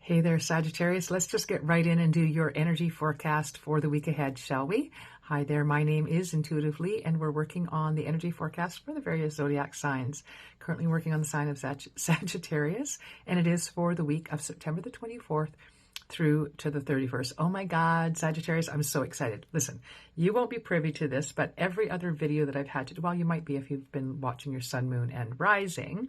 Hey there, Sagittarius. Let's just get right in and do your energy forecast for the week ahead, shall we? Hi there, my name is Intuitively, and we're working on the energy forecast for the various zodiac signs. Currently working on the sign of Sagittarius, and it is for the week of September the 24th through to the 31st. Oh my God, Sagittarius, I'm so excited. Listen, you won't be privy to this, but every other video that I've had to do, well, you might be if you've been watching your sun, moon, and rising,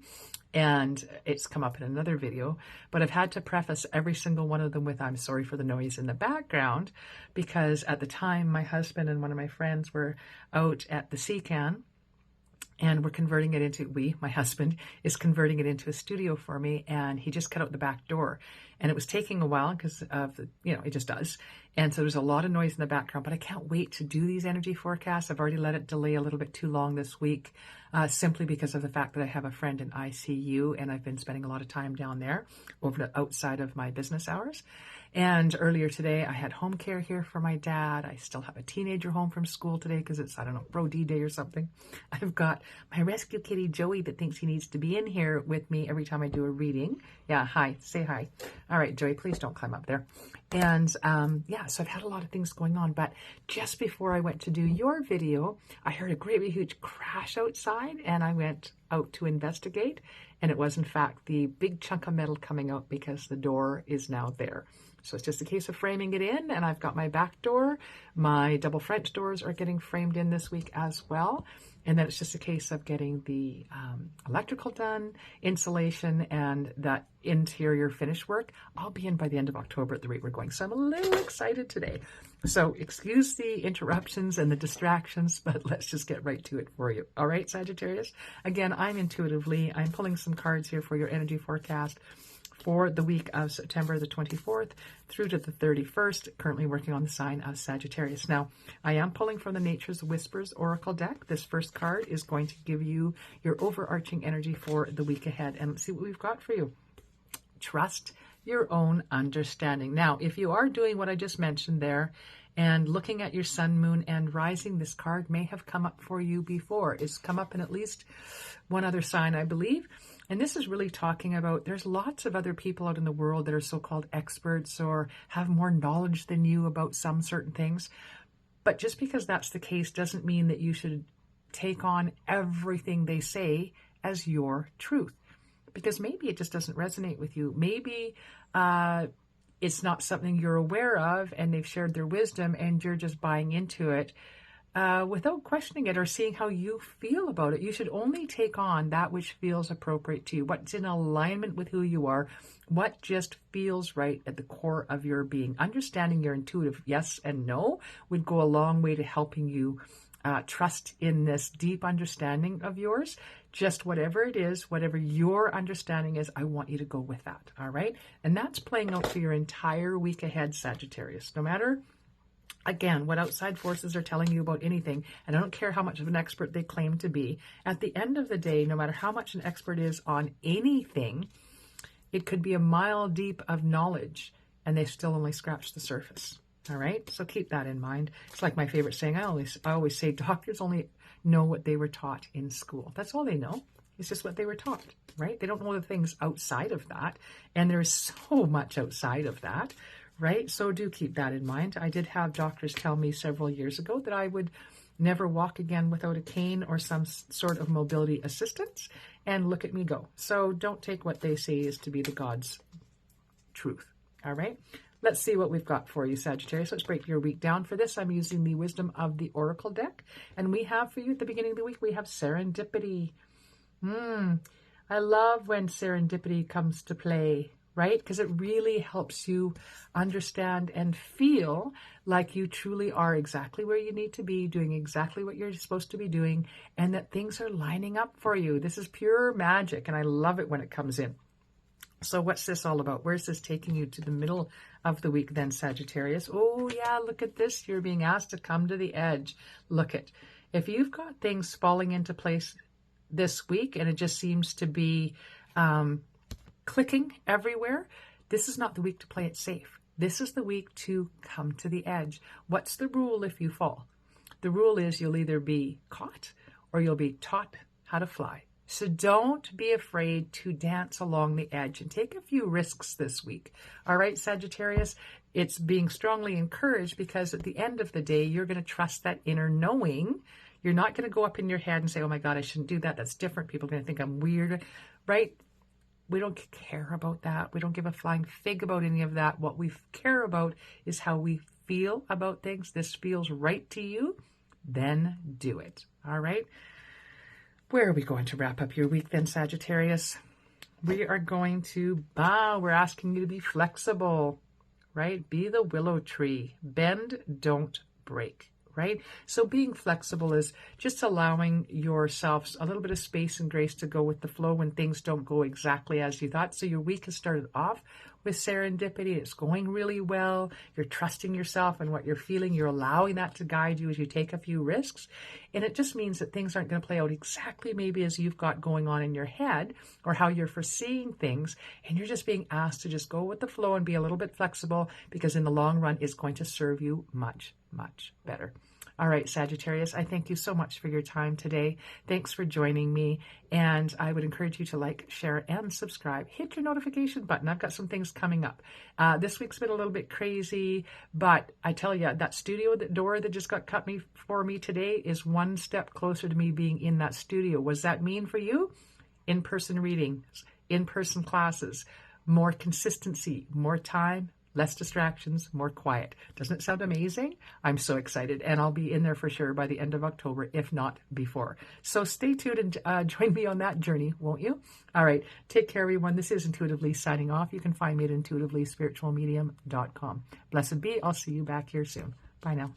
and it's come up in another video, but I've had to preface every single one of them with, I'm sorry for the noise in the background, because at the time, my husband and one of my friends were out at the sea can, and we're converting it into, my husband is converting it into a studio for me, and he just cut out the back door. And it was taking a while because of, it just does. And so there's a lot of noise in the background, but I can't wait to do these energy forecasts. I've already let it delay a little bit too long this week, simply because of the fact that I have a friend in ICU, and I've been spending a lot of time down there outside of my business hours. And earlier today, I had home care here for my dad. I still have a teenager home from school today because it's, I don't know, Bro D Day or something. I've got my rescue kitty, Joey, that thinks he needs to be in here with me every time I do a reading. Yeah, hi, say hi. All right, Joey, please don't climb up there. And so I've had a lot of things going on, but just before I went to do your video, I heard a great big huge crash outside, and I went out to investigate, and it was in fact the big chunk of metal coming out because the door is now there. So it's just a case of framing it in, and I've got my back door. My double French doors are getting framed in this week as well. And then it's just a case of getting the electrical done, insulation, and that interior finish work. I'll be in by the end of October at the rate we're going. So I'm a little excited today. So excuse the interruptions and the distractions, but let's just get right to it for you. All right, Sagittarius? Again, I'm Intuitively. I'm pulling some cards here for your energy forecast for the week of September the 24th through to the 31st, currently working on the sign of Sagittarius. Now, I am pulling from the Nature's Whispers Oracle deck. This first card is going to give you your overarching energy for the week ahead. And let's see what we've got for you. Trust your own understanding. Now, if you are doing what I just mentioned there and looking at your sun, moon, and rising, this card may have come up for you before. It's come up in at least one other sign, I believe. And this is really talking about, there's lots of other people out in the world that are so-called experts or have more knowledge than you about some certain things. But just because that's the case doesn't mean that you should take on everything they say as your truth. Because maybe it just doesn't resonate with you. Maybe it's not something you're aware of, and they've shared their wisdom and you're just buying into it without questioning it or seeing how you feel about it. You should only take on that which feels appropriate to you, what's in alignment with who you are, what just feels right at the core of your being. Understanding your intuitive yes and no would go a long way to helping you trust in this deep understanding of yours. Just whatever it is, whatever your understanding is, I want you to go with that, all right? And that's playing out for your entire week ahead, Sagittarius. No matter, again, what outside forces are telling you about anything, and I don't care how much of an expert they claim to be, at the end of the day, no matter how much an expert is on anything, it could be a mile deep of knowledge, and they still only scratch the surface. All right, so keep that in mind. It's like my favorite saying. I always say doctors only know what they were taught in school. That's all they know. It's just what they were taught, right? They don't know the things outside of that, and there's so much outside of that, right? So do keep that in mind. I did have doctors tell me several years ago that I would never walk again without a cane or some sort of mobility assistance, and look at me go. So don't take what they say as to be the God's truth, all right? Let's see what we've got for you, Sagittarius. Let's break your week down. For this, I'm using the Wisdom of the Oracle deck. And we have for you at the beginning of the week, we have serendipity. I love when serendipity comes to play, right? Because it really helps you understand and feel like you truly are exactly where you need to be, doing exactly what you're supposed to be doing, and that things are lining up for you. This is pure magic, and I love it when it comes in. So what's this all about? Where's this taking you to the middle of the week then, Sagittarius? Oh yeah, look at this. You're being asked to come to the edge. Look it. If you've got things falling into place this week and it just seems to be clicking everywhere, this is not the week to play it safe. This is the week to come to the edge. What's the rule if you fall? The rule is you'll either be caught or you'll be taught how to fly. So don't be afraid to dance along the edge and take a few risks this week. All right, Sagittarius, it's being strongly encouraged because at the end of the day, you're going to trust that inner knowing. You're not going to go up in your head and say, oh my God, I shouldn't do that. That's different. People are going to think I'm weird, right? We don't care about that. We don't give a flying fig about any of that. What we care about is how we feel about things. This feels right to you, then do it. All right. Where are we going to wrap up your week then, Sagittarius? We are going to bow. We're asking you to be flexible, right? Be the willow tree. Bend, don't break. Right? So being flexible is just allowing yourself a little bit of space and grace to go with the flow when things don't go exactly as you thought. So your week has started off with serendipity. It's going really well. You're trusting yourself and what you're feeling. You're allowing that to guide you as you take a few risks. And it just means that things aren't going to play out exactly maybe as you've got going on in your head or how you're foreseeing things. And you're just being asked to just go with the flow and be a little bit flexible because in the long run, it's going to serve you much, much better. All right, Sagittarius, I thank you so much for your time today. Thanks for joining me. And I would encourage you to like, share, and subscribe. Hit your notification button. I've got some things coming up. This week's been a little bit crazy, but I tell you, that studio door that just got cut for me today is one step closer to me being in that studio. What does that mean for you? In-person readings, in-person classes, more consistency, more time, less distractions, more quiet. Doesn't it sound amazing? I'm so excited, and I'll be in there for sure by the end of October, if not before. So stay tuned and join me on that journey, won't you? All right, take care, everyone. This is Intuitively signing off. You can find me at intuitivelyspiritualmedium.com. Blessed be. I'll see you back here soon. Bye now.